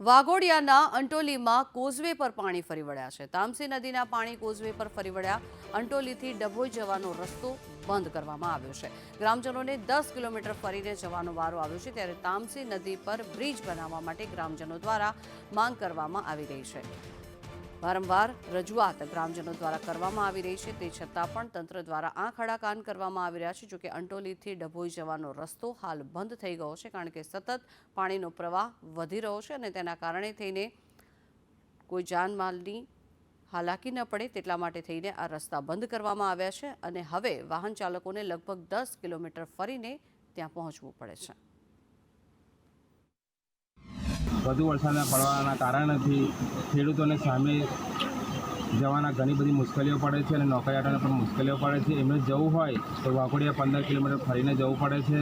વાઘોડિયાના અંટોલીમાં causeway પર પાણી ફરી વળ્યા છે। તામસી નદીના પાણી કોઝવે પર ફરી વળ્યા। અંટોલીથી ડભોઈ જવાનો રસ્તો બંધ કરવામાં આવ્યો છે। ગ્રામજનોને 10 કિલોમીટર ફરીને જવાનો વારો આવ્યો છે, ત્યારે તામસી નદી પર બ્રિજ બનાવવા માટે ગ્રામજનો દ્વારા માંગ કરવામાં આવી રહી છે। વારંવાર રજૂઆત ગ્રામજનો દ્વારા કરવામાં આવી રહી છે, તે છતાં પણ તંત્ર દ્વારા આંખ આડા કાન કરવામાં આવી રહ્યા છે। જોકે અંટોલીથી ડભોઈ જવાનો રસ્તો હાલ બંધ થઈ ગયો છે, કારણ કે સતત પાણીનો પ્રવાહ વધી રહ્યો છે અને તેના કારણે થઈને કોઈ જાનમાલની હાલાકી ન પડે તેટલા માટે થઈને આ રસ્તા બંધ કરવામાં આવ્યા છે અને હવે વાહન ચાલકોને લગભગ 10 કિલોમીટર ફરીને ત્યાં પહોંચવું પડે છે। વધુ વરસાદ પડવાના કારણથી ખેડૂતોને સામે જવાના ઘણી બધી મુશ્કેલીઓ પડે છે અને નોકરિયાતોને પણ મુશ્કેલીઓ પડે છે। એમને જવું હોય તો વાઘોડિયા 15 કિલોમીટર ફરીને જવું પડે છે।